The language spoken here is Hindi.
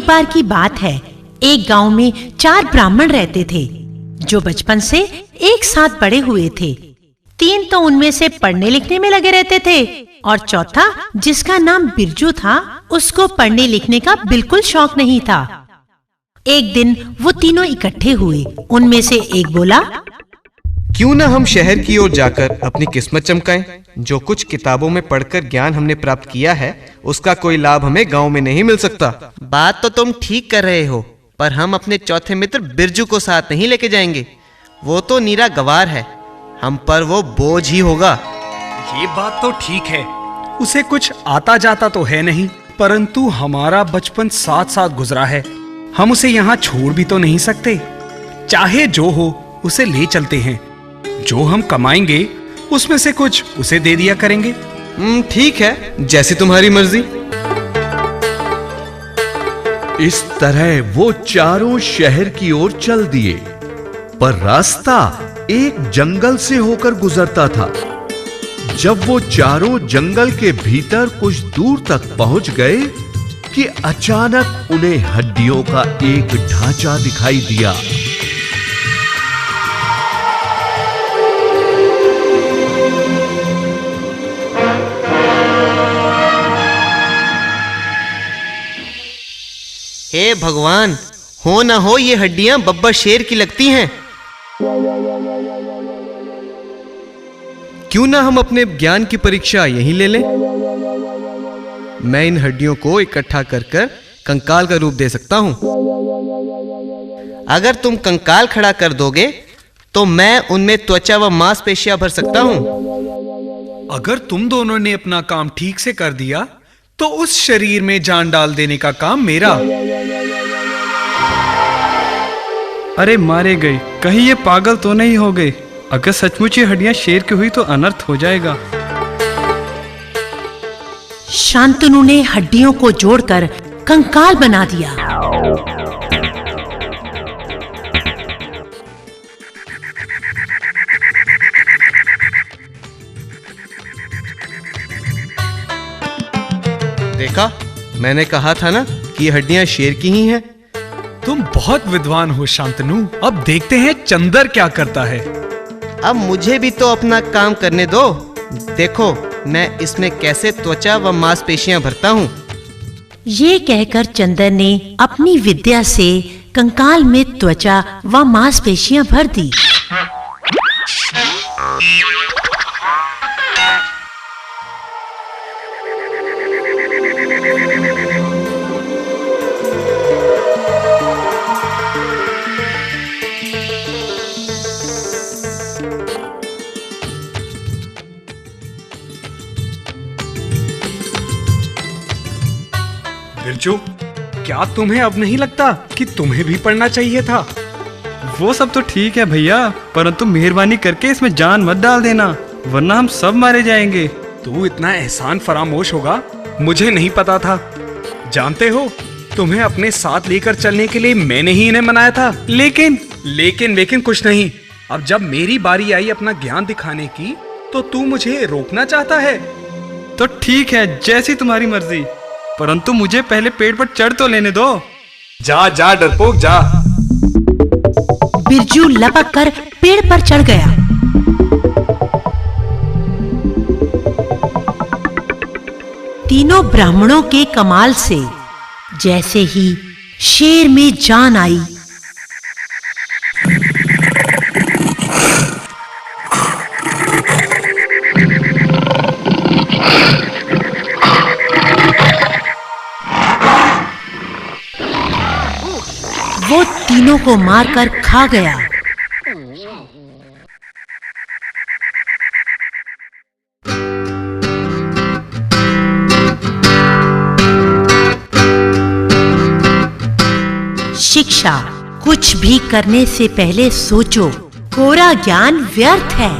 बार की बात है, एक गांव में 4 ब्राह्मण रहते थे जो बचपन से एक साथ बड़े हुए थे। 3 तो उनमें से पढ़ने लिखने में लगे रहते थे और चौथा, जिसका नाम बिरजू था, उसको पढ़ने लिखने का बिल्कुल शौक नहीं था। एक दिन वो तीनों इकट्ठे हुए। उनमें से एक बोला, क्यों ना हम शहर की ओर जाकर अपनी किस्मत चमकाएं। जो कुछ किताबों में पढ़कर ज्ञान हमने प्राप्त किया है, उसका कोई लाभ हमें गांव में नहीं मिल सकता। बात तो तुम ठीक कर रहे हो, पर हम अपने चौथे मित्र बिरजू को साथ नहीं लेके जाएंगे। वो तो नीरा गवार है, हम पर वो बोझ ही होगा। ये बात तो ठीक है, उसे कुछ आता जाता तो है नहीं, परंतु हमारा बचपन साथ साथ गुजरा है। हम उसे यहाँ छोड़ भी तो नहीं सकते। चाहे जो हो, उसे ले चलते हैं। जो हम कमाएंगे उसमें से कुछ उसे दे दिया करेंगे। ठीक है, जैसी तुम्हारी मर्जी। इस तरह वो चारों शहर की ओर चल दिए, पर रास्ता एक जंगल से होकर गुजरता था। जब वो चारों जंगल के भीतर कुछ दूर तक पहुंच गए कि अचानक उन्हें हड्डियों का एक ढांचा दिखाई दिया। हे भगवान, हो ना हो ये हड्डियां बब्बर शेर की लगती हैं। क्यों ना हम अपने ज्ञान की परीक्षा यहीं ले लें। मैं इन हड्डियों को इकट्ठा कर कर कंकाल का रूप दे सकता हूं। अगर तुम कंकाल खड़ा कर दोगे तो मैं उनमें त्वचा व मांसपेशियां भर सकता हूं। अगर तुम दोनों ने अपना काम ठीक से कर दिया तो उस शरीर में जान डाल देने का काम मेरा। अरे मारे गए, कहीं ये पागल तो नहीं हो गए। अगर सचमुच ये हड्डियां शेर की हुई तो अनर्थ हो जाएगा। शांतनु ने हड्डियों को जोड़कर कंकाल बना दिया। देखा, मैंने कहा था ना कि ये हड्डियां शेर की ही हैं। तुम बहुत विद्वान हो शांतनु। अब देखते हैं चंदर क्या करता है। अब मुझे भी तो अपना काम करने दो। देखो मैं इसमें कैसे त्वचा व मांसपेशियां भरता हूं। ये कहकर चंदर ने अपनी विद्या से कंकाल में त्वचा व मांसपेशियां भर दी। बिरजू, क्या तुम्हें अब नहीं लगता कि तुम्हें भी पढ़ना चाहिए था? वो सब तो ठीक है भैया, परंतु मेहरबानी करके इसमें जान मत डाल देना, वरना हम सब मारे जाएंगे। तू इतना एहसान फरामोश होगा, मुझे नहीं पता था। जानते हो, तुम्हें अपने साथ लेकर चलने के लिए मैंने ही इन्हें मनाया था। लेकिन कुछ नहीं। अब जब मेरी बारी आई अपना ज्ञान दिखाने की, तो तू मुझे रोकना चाहता है। तो ठीक है, जैसी तुम्हारी मर्जी, परंतु मुझे पहले पेड़ पर चढ़ तो लेने दो। जा जा डरपोक जा। बिरजू लपक कर पेड़ पर चढ़ गया। तीनों ब्राह्मणों के कमाल से जैसे ही शेर में जान आई, वो तीनों को मारकर खा गया। शिक्षा, कुछ भी करने से पहले सोचो, कोरा ज्ञान व्यर्थ है।